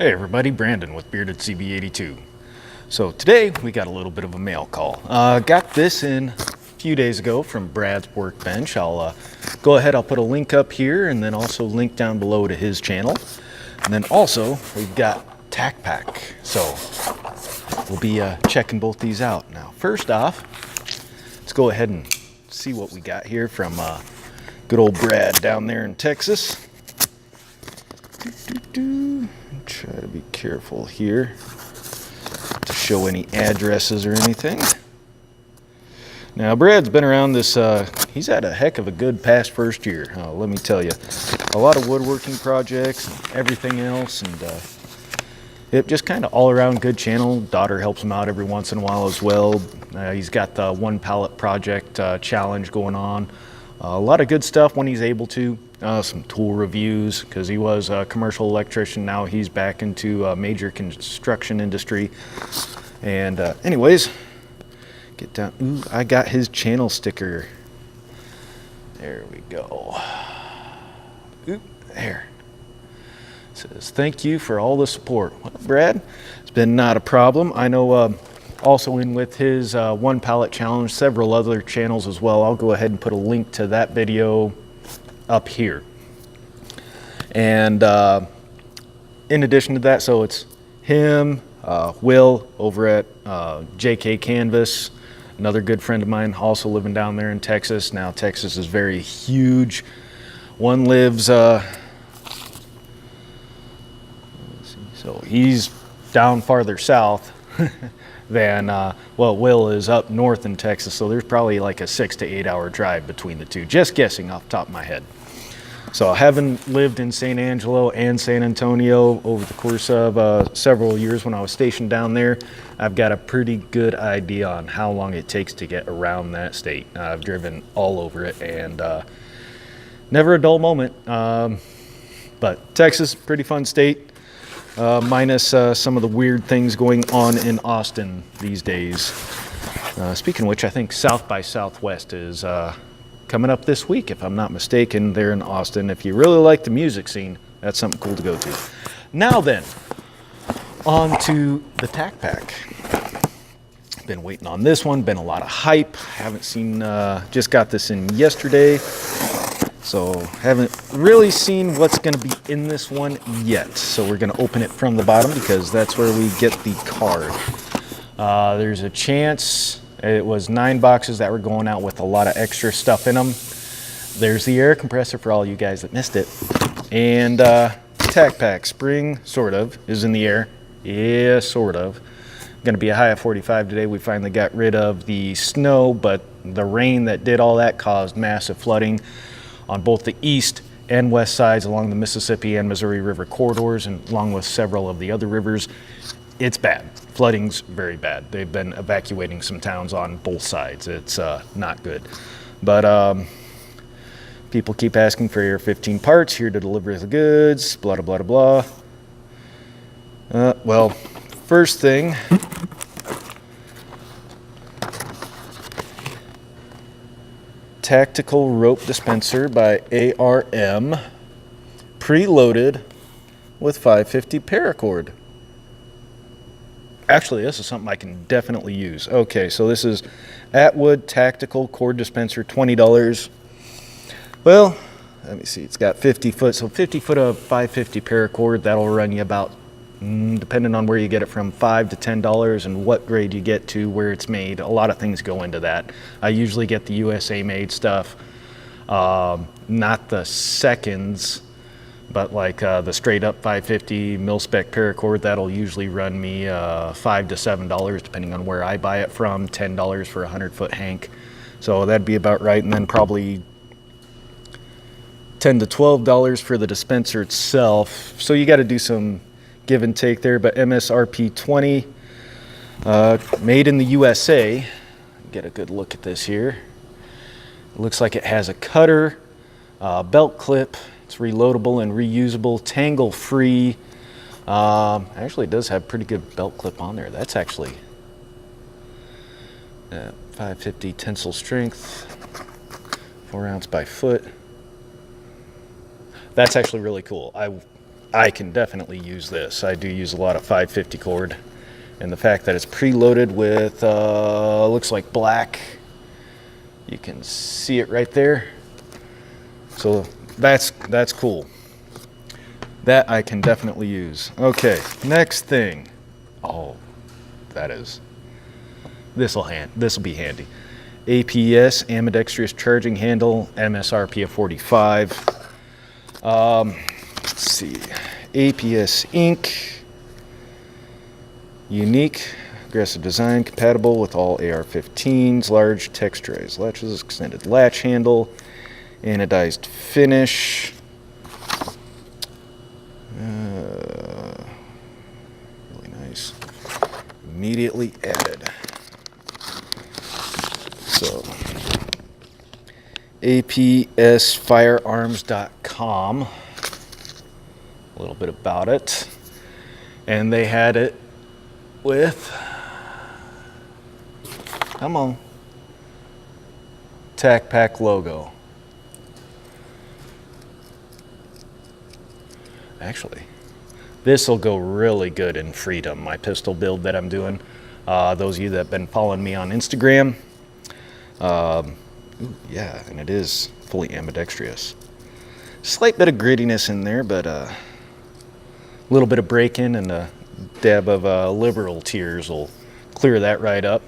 Hey everybody, Brandon with Bearded CB82. So today we got a little bit of a mail call. Got this in a few days ago from Brad's Workbench. I'll go ahead, I'll put a link up here and then also link down below to his channel. And then also we've got TacPack. So we'll be checking both these out. Now first off, let's go ahead and see what we got here from good old Brad down there in Texas. Try to be careful here to show any addresses or anything. Now Brad's been around this, he's had a heck of a good past first year, let me tell you. A lot of woodworking projects and everything else, and it just kind of all around good channel. Daughter helps him out every once in a while as well. He's got the one pallet project challenge going on. A lot of good stuff when he's able to. Some tool reviews, because he was a commercial electrician. Now he's back into major construction industry. And anyways, get down. Ooh, I got his channel sticker. There we go. Ooh, there. It says, thank you for all the support. Well, Brad, it's been not a problem. I know also in with his one pallet challenge, several other channels as well. I'll go ahead and put a link to that video up here. And in addition to that, so it's him, Will over at JK Canvas, another good friend of mine, also living down there in Texas. Now Texas is very huge. One lives, so he's down farther south than, well, Will is up north in Texas, so there's probably like a 6 to 8 hour drive between the two, just guessing off the top of my head. So having lived in San Angelo and San Antonio over the course of several years when I was stationed down there, I've got a pretty good idea on how long it takes to get around that state. I've driven all over it, and never a dull moment. But Texas, pretty fun state. Minus some of the weird things going on in Austin these days. Speaking of which, I think South by Southwest is coming up this week, if I'm not mistaken, there in Austin. If you really like the music scene, that's something cool to go to. Now then, on to the TacPack. Been waiting on this one, been a lot of hype. Haven't seen, just got this in yesterday. So haven't really seen what's going to be in this one yet. So we're going to open it from the bottom because that's where we get the card. There's a chance it was 9 boxes that were going out with a lot of extra stuff in them. There's the air compressor for all you guys that missed it. And TacPack spring, sort of, is in the air. Yeah, sort of. Going to be a high of 45 today. We finally got rid of the snow, but the rain that did all that caused massive flooding on both the east and west sides along the Mississippi and Missouri River corridors, and along with several of the other rivers. It's bad. Flooding's very bad. They've been evacuating some towns on both sides. It's not good. But people keep asking for your 15 parts here to deliver the goods, blah, blah, blah, blah. Well, first thing, tactical rope dispenser by ARM, preloaded with 550 paracord. Actually, this is something I can definitely use. Okay, so this is Atwood Tactical Cord Dispenser, $20. Well, let me see, it's got 50 foot, so 50 foot of 550 paracord, that'll run you about, depending on where you get it from, $5 to $10, and what grade you get to, where it's made. A lot of things go into that. I usually get the USA made stuff, not the seconds, but like the straight up 550 mil-spec paracord, that'll usually run me $5 to $7, depending on where I buy it from, $10 for a 100-foot hank. So that'd be about right, and then probably $10 to $12 for the dispenser itself. So you got to do some give and take there, but MSRP 20, made in the USA. Get a good look at this here. It looks like it has a cutter, belt clip. It's reloadable and reusable, tangle free. Actually, it does have pretty good belt clip on there. That's actually 550 tensile strength, 4 ounce by foot. That's actually really cool. I can definitely use this. I do use a lot of 550 cord, and the fact that it's preloaded with looks like black, you can see it right there. So that's cool. That I can definitely use. Okay, next thing. Oh, this will be handy. APS, ambidextrous charging handle, MSRP of 45. Let's see, APS ink, unique, aggressive design, compatible with all AR-15s, large texturized latches, extended latch handle, anodized finish. Really nice. Immediately added. So, APSfirearms.com. A little bit about it. And they had it with, come on, TacPack logo. Actually, this will go really good in Freedom, my pistol build that I'm doing. Those of you that have been following me on Instagram. Yeah, and it is fully ambidextrous. Slight bit of grittiness in there, but a little bit of break-in and a dab of liberal tears will clear that right up.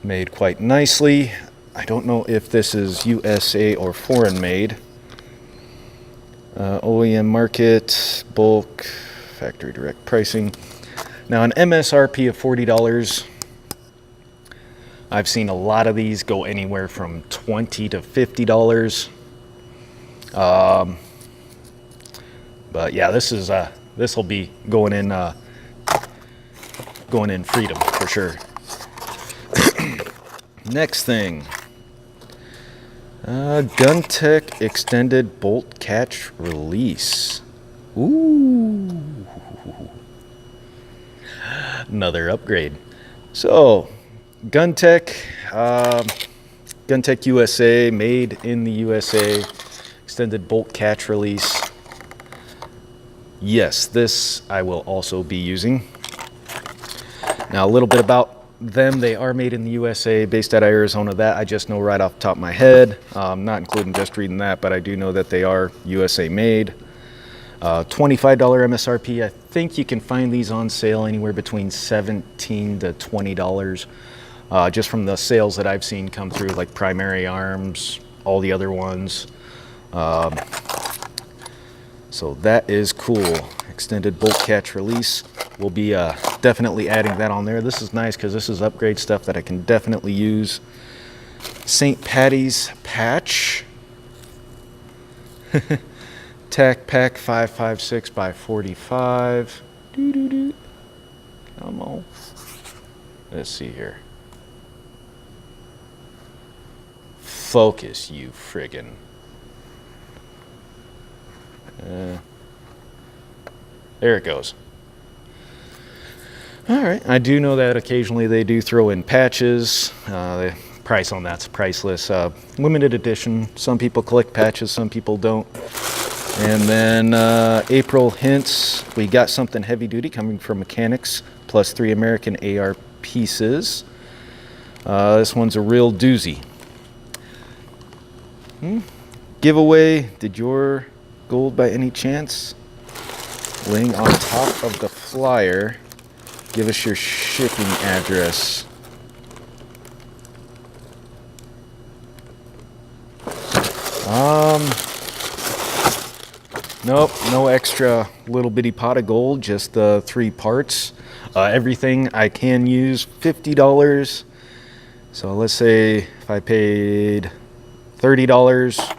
Made quite nicely. I don't know if this is USA or foreign made. OEM market, bulk, factory direct pricing. Now an MSRP of $40. I've seen a lot of these go anywhere from $20 to $50. But yeah, this will be going in Freedom for sure. Next thing, GunTech extended bolt catch release. Ooh, another upgrade. So, GunTech USA, made in the USA, extended bolt catch release. Yes, this I will also be using. Now, a little bit about them. They are made in the USA, based out of Arizona. That I just know right off the top of my head, not including just reading that, but I do know that they are USA made. $25 MSRP. I think you can find these on sale anywhere between $17 to $20, just from the sales that I've seen come through, like Primary Arms, all the other ones. So that is cool. Extended bolt catch release. We'll be definitely adding that on there. This is nice because this is upgrade stuff that I can definitely use. St. Patty's patch. TacPack 556 by 45. Come on. Let's see here. Focus, you friggin'. There it goes. All right, I do know that occasionally they do throw in patches. The price on that's priceless. Limited edition. Some people collect patches, some people don't. And then April hints, we got something heavy duty coming from Mechanics, plus 3 American AR pieces. This one's a real doozy. Giveaway, did your gold by any chance? Laying on top of the flyer, give us your shipping address. Nope, no extra little bitty pot of gold, just the 3 parts. Everything I can use, $50. So let's say if I paid $30,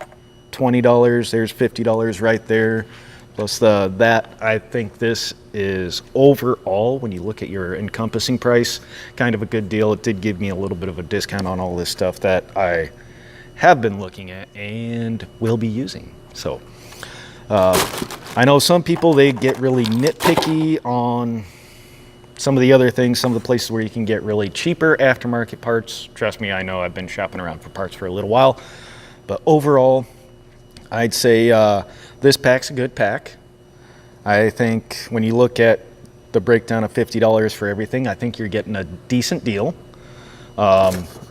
$20, there's $50 right there. Plus that, I think this is overall, when you look at your encompassing price, kind of a good deal. It did give me a little bit of a discount on all this stuff that I have been looking at and will be using. So I know some people, they get really nitpicky on some of the other things, some of the places where you can get really cheaper aftermarket parts. Trust me, I know I've been shopping around for parts for a little while. But overall, I'd say this pack's a good pack. I think when you look at the breakdown of $50 for everything, I think you're getting a decent deal.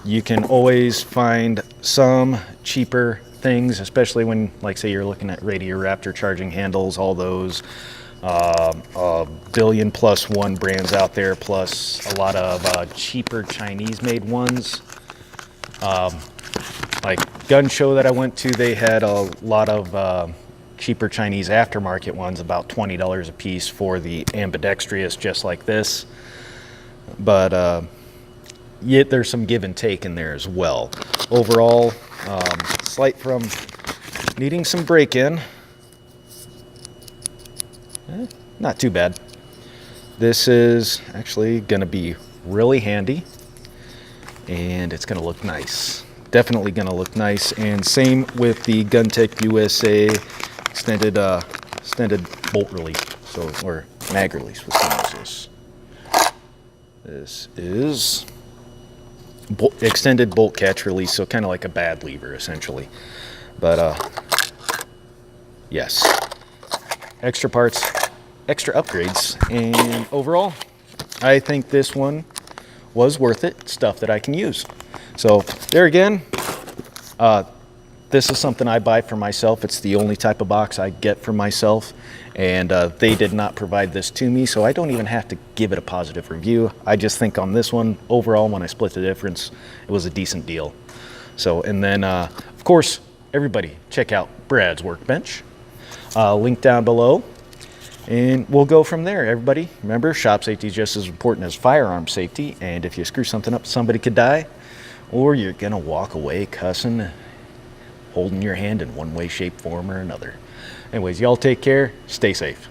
You can always find some cheaper things, especially when, like, say you're looking at Radio Raptor charging handles, all those a billion plus one brands out there, plus a lot of cheaper Chinese-made ones. Like gun show that I went to, they had a lot of cheaper Chinese aftermarket ones, about $20 a piece for the ambidextrous, just like this. But yet there's some give and take in there as well. Overall, slight from needing some break-in. Not too bad. This is actually going to be really handy, and it's going to look nice. Definitely going to look nice. And same with the GunTech USA extended bolt release, or mag release. Which one is this? This is extended bolt catch release, so kind of like a bad lever essentially. But yes, extra parts, extra upgrades, and overall I think this one was worth it. Stuff that I can use. So there again, this is something I buy for myself. It's the only type of box I get for myself, and they did not provide this to me, so I don't even have to give it a positive review. I just think on this one, overall, when I split the difference, it was a decent deal. So, and then of course, everybody check out Brad's Workbench. Link down below, and we'll go from there. Everybody, remember, shop safety is just as important as firearm safety, and if you screw something up, somebody could die, or you're gonna walk away cussing, holding your hand in one way, shape, form, or another. Anyways, y'all take care, stay safe.